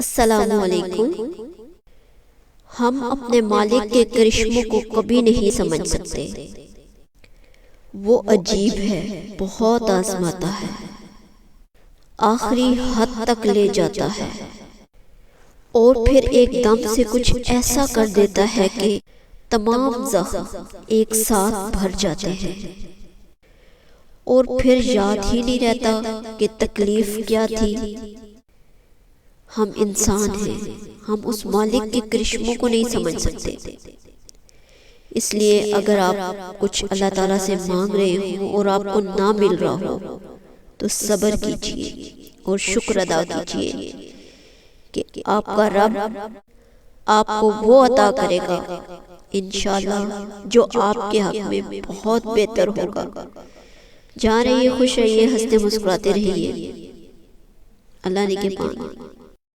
السلام علیکم۔ ہم اپنے مالک کے کرشموں کو کبھی نہیں سمجھ سکتے۔ وہ عجیب ہے، بہت آزماتا ہے، آخری حد تک لے جاتا ہے اور پھر ایک دم سے کچھ ایسا کر دیتا ہے کہ تمام زخم ایک ساتھ بھر جاتے ہیں اور پھر یاد ہی نہیں رہتا کہ تکلیف کیا تھی۔ ہم انسان ہیں، ہم اس مالک کے کرشموں کو نہیں سمجھ سکتے۔ اس لیے اگر آپ کچھ اللہ تعالیٰ سے مانگ رہے ہوں اور آپ کو نہ مل رہا ہو تو صبر کیجئے اور شکر ادا کیجئے کہ آپ کا رب آپ کو وہ عطا کرے گا انشاءاللہ جو آپ کے حق میں بہت بہتر ہوگا۔ جا رہیے، خوش رہیے، ہنستے مسکراتے رہیے۔ اللہ نے کے پاس